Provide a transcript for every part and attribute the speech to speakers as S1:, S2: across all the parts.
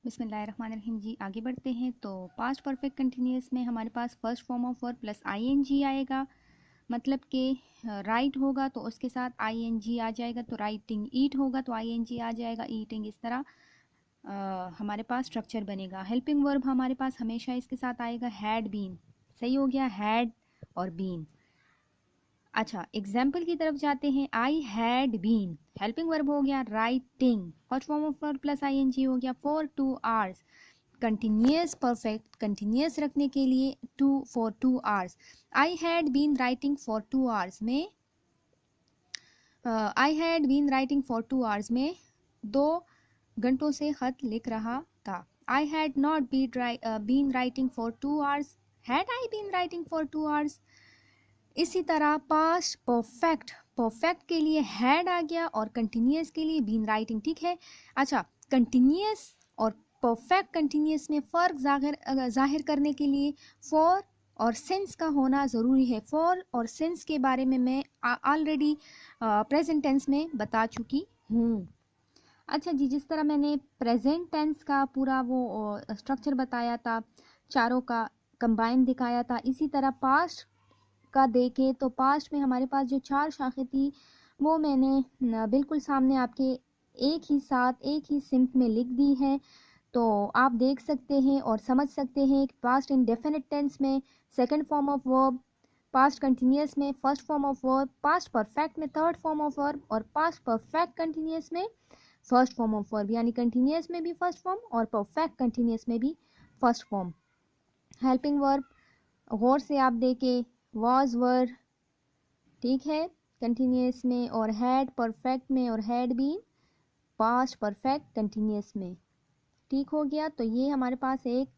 S1: बिस्मिल्लाहिर्रहमानिर्रहीम जी, आगे बढ़ते हैं। तो पास्ट परफेक्ट कंटिन्यूअस में हमारे पास first form of verb plus I N G आएगा। मतलब कि राइट होगा तो उसके साथ आईएनजी आ जाएगा। तो राइटिंग, ईट होगा तो आईएनजी आ जाएगा, ईटिंग। इस तरह हमारे पास स्ट्रक्चर बनेगा। हेल्पिंग वर्ब हमारे पास हमेशा इसके साथ आएगा हैड बीन। सही हो गया, हैड और बीन। अच्छा, एग्जाम्पल की तरफ जाते हैं। I had been, helping verb हो गया writing, first form of verb plus I N G हो गया for 2 hours. Continuous perfect, continuous रखने के लिए for 2 hours. I had been writing for 2 hours में, I had been writing for 2 hours में 2 घंटों से खत लिख रहा था। I had not been writing for 2 hours, had I been writing for 2 hours. इसी तरह पास्ट परफेक्ट, परफेक्ट के लिए हैड आ गया और कंटिन्यूअस के लिए बीन राइटिंग। ठीक है। अच्छा, कंटिन्यूअस और परफेक्ट कंटिन्यूअस में फ़र्क जाहिर करने के लिए फॉर और सिंस का होना ज़रूरी है। फॉर और सिंस के बारे में मैं ऑलरेडी प्रेजेंट टेंस में बता चुकी हूँ। अच्छा जी, जिस तरह मैंने प्रेजेंट टेंस का पूरा वो स्ट्रक्चर बताया था, चारों का कंबाइन दिखाया था, इसी तरह पास्ट का देखें तो पास्ट में हमारे पास जो 4 शाखें थी वो मैंने बिल्कुल सामने आपके एक ही साथ एक ही सिम्त में लिख दी है। तो आप देख सकते हैं और समझ सकते हैं कि पास्ट इंडेफिनिट टेंस में second form of verb, past continuous में first form of verb, past perfect में थर्ड फॉर्म ऑफ वर्ब और पास्ट परफेक्ट कंटिन्यूअस में फर्स्ट फॉर्म ऑफ वर्ब। यानी कंटिन्यूअस में भी फर्स्ट फॉर्म और परफेक्ट कंटिन्यूअस में भी फर्स्ट फॉर्म। हेल्पिंग वर्ब गौर से आप देखें, वॉज वर, ठीक है, कंटिन्यूअस में, और हैड परफेक्ट में, और had been past perfect continuous में। ठीक हो गया। तो ये हमारे पास एक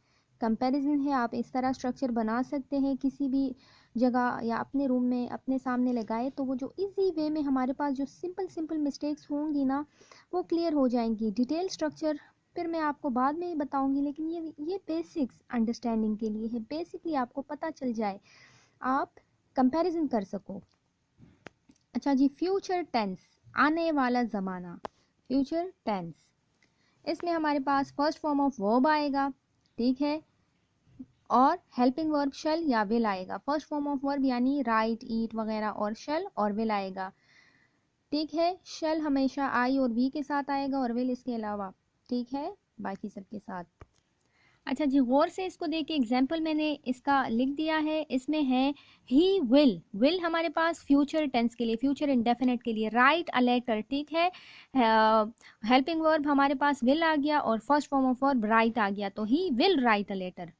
S1: कंपैरिजन है। आप इस तरह स्ट्रक्चर बना सकते हैं किसी भी जगह या अपने रूम में अपने सामने लगाए तो वो जो इजी वे में हमारे पास जो सिंपल सिंपल मिस्टेक्स होंगी ना वो क्लियर हो जाएंगी। डिटेल स्ट्रक्चर फिर मैं आपको बाद में ही बताऊंगी, लेकिन ये बेसिक्स अंडरस्टैंडिंग के लिए है। बेसिकली आपको पता चल जाए, आप कंपैरिजन कर सको। अच्छा जी, फ्यूचर टेंस, आने वाला ज़माना, फ्यूचर टेंस, इसमें हमारे पास फर्स्ट फॉर्म ऑफ वर्ब आएगा। ठीक है। और हेल्पिंग वर्ब शल या विल आएगा। फर्स्ट फॉर्म ऑफ वर्ब यानी राइट, ईट वगैरह, और शल और विल आएगा। ठीक है। शल हमेशा आई और वी के साथ आएगा और विल इसके अलावा। ठीक है, बाकी सबके साथ। अच्छा जी, गौर से इसको देखिए। एग्जाम्पल मैंने इसका लिख दिया है। इसमें है ही विल, विल हमारे पास फ्यूचर टेंस के लिए, फ्यूचर इंडेफिनिट के लिए, राइट अ लेटर। ठीक है। हेल्पिंग वर्ब हमारे पास विल आ गया और first form of verb write आ गया, तो he will write a letter.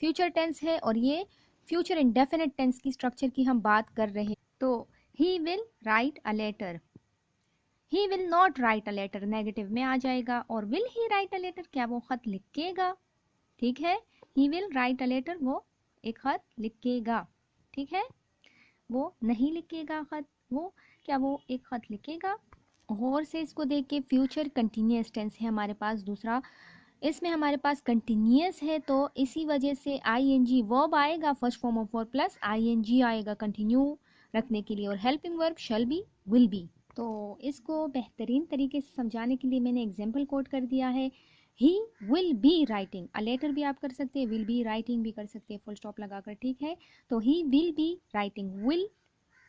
S1: Future tense है और ये फ्यूचर इंडेफिनिट टेंस की स्ट्रक्चर की हम बात कर रहे हैं। तो he will write a letter, he will not write a letter negative में आ जाएगा, और will he write a letter, क्या वो खत लिखेगा? ठीक है। He will write a letter, वो एक खत लिखेगा। ठीक है। वो नहीं लिखेगा खत, वो क्या वो एक खत लिखेगा? गौर से इसको देख के, फ्यूचर कंटिन्यूअस टेंस है हमारे पास दूसरा। इसमें हमारे पास कंटिन्यूअस है तो इसी वजह से आईएनजी वर्ब आएगा, first form of verb plus I N G आएगा कंटिन्यू रखने के लिए, और helping verb shall be, will be. तो इसको बेहतरीन तरीके से समझाने के लिए मैंने एग्जाम्पल कोट कर दिया है। He will be writing a letter भी आप कर सकते हैं, विल बी राइटिंग भी कर सकते हैं फुल स्टॉप लगाकर। ठीक है। तो he will be writing, will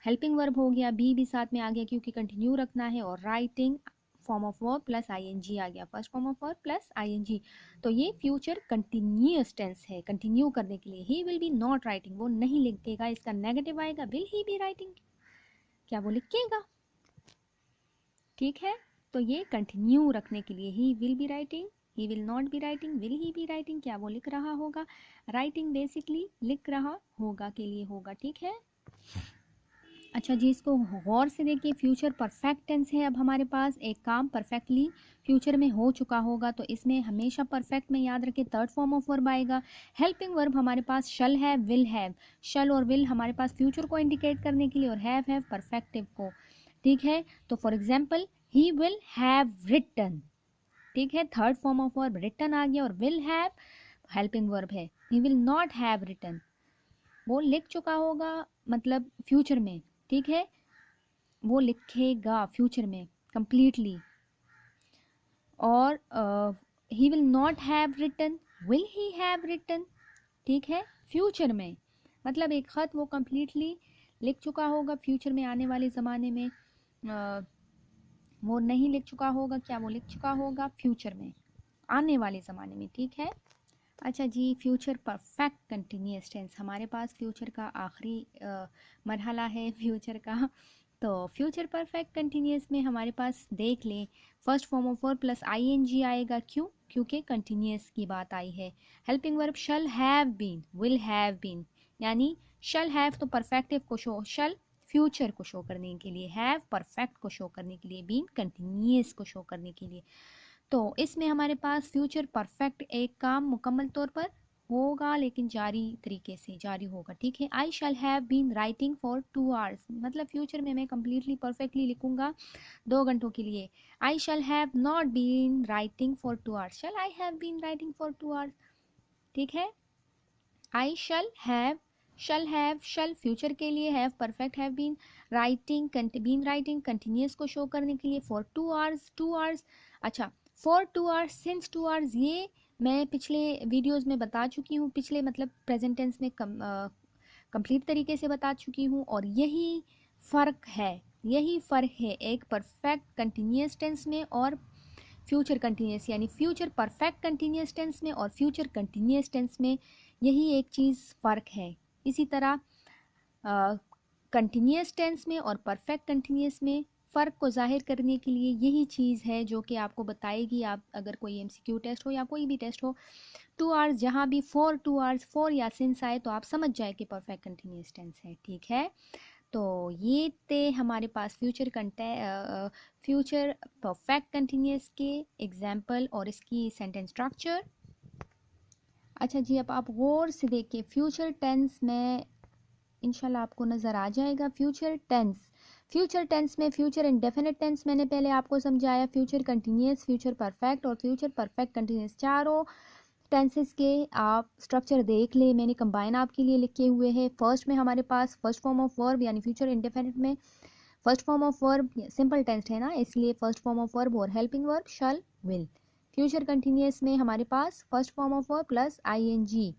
S1: helping verb हो गया, बी भी साथ में आ गया क्योंकि कंटिन्यू रखना है, और writing form of verb plus I N G आ गया, first form of verb plus I N G. तो ये फ्यूचर कंटिन्यूअस टेंस है, कंटिन्यू करने के लिए। He will be not writing, वो नहीं लिखेगा, इसका नेगेटिव आएगा, विल ही बी राइटिंग, क्या वो लिखेगा? ठीक है। तो ये कंटिन्यू रखने के लिए, he will be writing, he will not be writing, will he be writing, क्या वो लिख रहा होगा? राइटिंग बेसिकली लिख रहा होगा के लिए होगा। ठीक है। अच्छा जी, इसको गौर से देखिए। फ्यूचर परफेक्ट टेंस है। अब हमारे पास एक काम परफेक्टली फ्यूचर में हो चुका होगा तो इसमें हमेशा परफेक्ट में याद रखें थर्ड फॉर्म ऑफ वर्ब आएगा। हेल्पिंग वर्ब हमारे पास शल है, विल हैव। शल और विल हमारे पास फ्यूचर को इंडिकेट करने के लिए, और हैव परफेक्टिव को। ठीक है। तो for example, he will have written. ठीक है, third form of verb written आ गया, और विल हैव हेल्पिंग वर्ब है। He will not have written, वो लिख चुका होगा मतलब फ्यूचर में। ठीक है। वो लिखेगा फ्यूचर में कंप्लीटली। और he will not have written, will he have written, ठीक है। फ्यूचर में मतलब एक ख़त वो कम्प्लीटली लिख चुका होगा, फ्यूचर में आने वाले ज़माने में वो नहीं लिख चुका होगा, क्या वो लिख चुका होगा फ्यूचर में, आने वाले ज़माने में, ठीक है। अच्छा जी, फ्यूचर परफेक्ट कंटिन्यूअस टेंस, हमारे पास फ्यूचर का आखिरी मरहला है फ्यूचर का। तो फ्यूचर परफेक्ट कंटिन्यूअस में हमारे पास देख लें, first form of verb plus I N G आएगा, क्यों? क्योंकि कंटिन्यूअस की बात आई है। Helping verb shall have been, will have been, यानी शल हैव तो परफेक्टिव को शो, शल फ्यूचर को शो करने के लिए, हैव परफेक्ट को शो करने के लिए, बीन कंटिन्यूअस को शो करने के लिए। तो इसमें हमारे पास फ्यूचर परफेक्ट एक काम मुकम्मल तौर पर होगा लेकिन जारी तरीके से जारी होगा, ठीक है। I shall have been writing for 2 hours, मतलब फ्यूचर में मैं कम्प्लीटली परफेक्टली लिखूंगा 2 घंटों के लिए। I shall have not been writing for 2 hours, shall I have been writing for 2 hours, ठीक है। I shall have, shall have, shall future के लिए, have perfect, have been writing, been writing continuous को show करने के लिए, for 2 hours, 2 आवर्स। अच्छा, फॉर 2 आवर्स, सिंस 2 आवर्स, ये मैं पिछले वीडियोस में बता चुकी हूँ, पिछले मतलब प्रेजेंट टेंस में कंप्लीट तरीके से बता चुकी हूँ, और यही फ़र्क है, यही फ़र्क है एक परफेक्ट कंटिन्यूस टेंस में और फ्यूचर कंटिन्यूस, यानी फ्यूचर परफेक्ट कंटिन्यूस टेंस में और फ्यूचर कंटिन्यूस टेंस में, यही एक चीज़ फ़र्क है। इसी तरह कंटिन्यूस टेंस में और परफेक्ट कंटिन्यूस में फ़र्क को जाहिर करने के लिए यही चीज़ है जो कि आपको बताएगी, आप अगर कोई एमसीक्यू टेस्ट हो या कोई भी टेस्ट हो, 2 आवर्स जहाँ भी फॉर 2 आवर्स, फॉर या सिंस आए तो आप समझ जाए कि परफेक्ट कंटिन्यूस टेंस है, ठीक है। तो ये थे हमारे पास फ्यूचर परफेक्ट कंटिन्यूस के एग्जाम्पल और इसकी सेंटेंस स्ट्रक्चर। अच्छा जी, अब आप गौर से देखिए, फ्यूचर टेंस में इंशाल्लाह आपको नज़र आ जाएगा। फ्यूचर टेंस, फ्यूचर टेंस में फ्यूचर इंडेफिनिट टेंस मैंने पहले आपको समझाया, फ्यूचर कंटिन्यूस, फ्यूचर परफेक्ट और फ्यूचर परफेक्ट कंटिन्यूस, चारों टेंसेस के आप स्ट्रक्चर देख ले, मैंने कंबाइन आपके लिए लिखे हुए हैं। फर्स्ट में हमारे पास फर्स्ट फॉर्म ऑफ वर्ब यानी फ्यूचर इंडेफिनिट में first form of verb simple tense है ना, इसलिए फर्स्ट फॉर्म ऑफ वर्ब और helping verb shall, will. Future continuous में हमारे पास first form of verb plus I N G,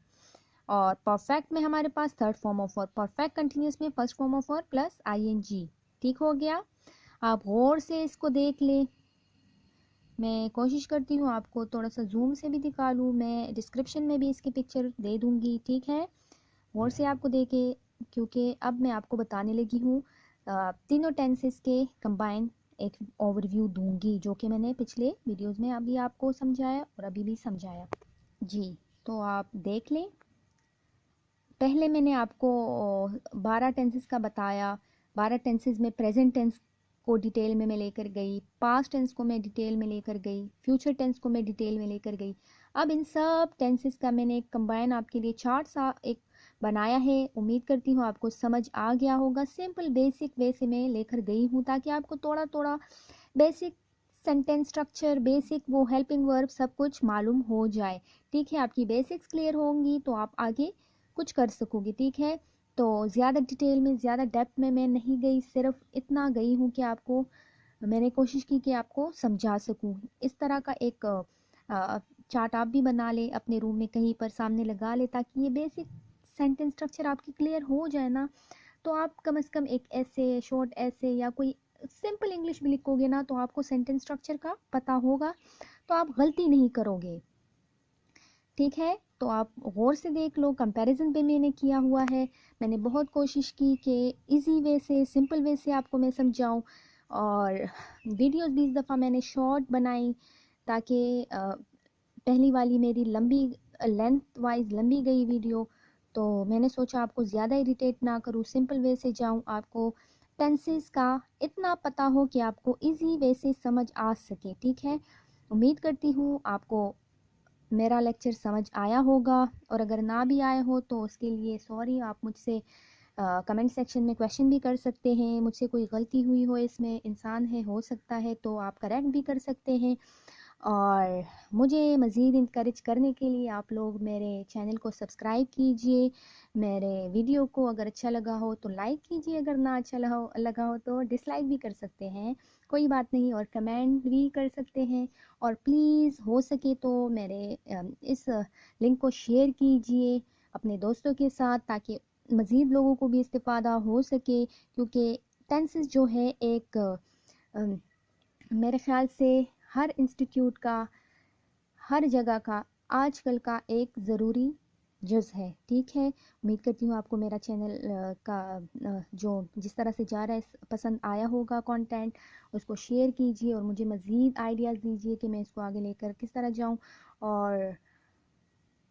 S1: और परफेक्ट में हमारे पास third form of verb, perfect continuous में first form of verb plus I N G, ठीक हो गया। आप गौर से इसको देख लें, मैं कोशिश करती हूँ आपको थोड़ा सा जूम से भी दिखा लूँ, मैं डिस्क्रिप्शन में भी इसकी पिक्चर दे दूँगी, ठीक है। गौर से आपको देखे, क्योंकि अब मैं आपको बताने लगी हूँ तीनों टेंसेस के कंबाइन एक ओवरव्यू दूंगी, जो कि मैंने पिछले वीडियोस में अभी आपको समझाया और अभी भी समझाया जी। तो आप देख लें, पहले मैंने आपको 12 टेंसेस का बताया, 12 टेंसेस में प्रेजेंट टेंस को डिटेल में मैं लेकर गई, पास्ट टेंस को मैं डिटेल में लेकर गई, फ्यूचर टेंस को मैं डिटेल में लेकर गई। अब इन सब टेंसेस का मैंने एक कंबाइन आपके लिए चार्ट सा एक बनाया है, उम्मीद करती हूँ आपको समझ आ गया होगा। सिंपल बेसिक वे से मैं लेकर गई हूँ ताकि आपको थोड़ा थोड़ा बेसिक सेंटेंस स्ट्रक्चर, बेसिक वो हेल्पिंग वर्ब सब कुछ मालूम हो जाए, ठीक है। आपकी बेसिक्स क्लियर होंगी तो आप आगे कुछ कर सकोगे, ठीक है। तो ज़्यादा डिटेल में, ज़्यादा डेप्थ में मैं नहीं गई, सिर्फ इतना गई हूँ कि आपको, मैंने कोशिश की कि आपको समझा सकूँ। इस तरह का एक चार्ट आप भी बना ले, अपने रूम में कहीं पर सामने लगा ले, ताकि ये बेसिक सेंटेंस स्ट्रक्चर आपकी क्लियर हो जाए ना, तो आप कम से कम एक ऐसे, शॉर्ट ऐसे या कोई सिंपल इंग्लिश भी लिखोगे ना, तो आपको सेंटेंस स्ट्रक्चर का पता होगा, तो आप गलती नहीं करोगे, ठीक है। तो आप गौर से देख लो, कंपैरिजन पे मैंने किया हुआ है, मैंने बहुत कोशिश की कि इजी वे से, सिंपल वे से आपको मैं समझाऊं, और वीडियोस भी इस दफ़ा मैंने शॉर्ट बनाई ताकि पहली वाली मेरी लंबी, लेंथ वाइज लंबी गई वीडियो, तो मैंने सोचा आपको ज़्यादा इरिटेट ना करूँ, सिंपल वे से जाऊँ, आपको टेंसेस का इतना पता हो कि आपको इजी वे से समझ आ सके, ठीक है। उम्मीद करती हूँ आपको मेरा लेक्चर समझ आया होगा, और अगर ना भी आया हो तो उसके लिए सॉरी। आप मुझसे कमेंट सेक्शन में क्वेश्चन भी कर सकते हैं, मुझसे कोई गलती हुई हो इसमें, इंसान है, हो सकता है, तो आप करेक्ट भी कर सकते हैं। और मुझे मज़ीद इनकरेज करने के लिए आप लोग मेरे चैनल को सब्सक्राइब कीजिए, मेरे वीडियो को अगर अच्छा लगा हो तो लाइक कीजिए, अगर ना अच्छा लगा हो तो डिसलाइक भी कर सकते हैं, कोई बात नहीं, और कमेंट भी कर सकते हैं। और प्लीज़ हो सके तो मेरे इस लिंक को शेयर कीजिए अपने दोस्तों के साथ, ताकि मज़ीद लोगों को भी इस्तिफ़ादा हो सके, क्योंकि टेंसेस जो है एक मेरे ख़्याल से हर इंस्टीट्यूट का, हर जगह का आजकल का एक ज़रूरी जुज़ है। ठीक है, उम्मीद करती हूँ आपको मेरा चैनल का जो जिस तरह से जा रहा है पसंद आया होगा कंटेंट। उसको शेयर कीजिए और मुझे मज़ीद आइडियाज़ दीजिए कि मैं इसको आगे लेकर किस तरह जाऊँ, और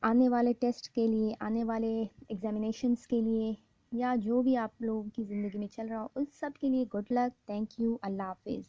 S1: आने वाले टेस्ट के लिए, आने वाले एग्ज़ामिनेशंस के लिए, या जो भी आप लोगों की ज़िंदगी में चल रहा हो, उस सब के लिए गुड लक। Thank you. अल्लाह हाफ़िज़।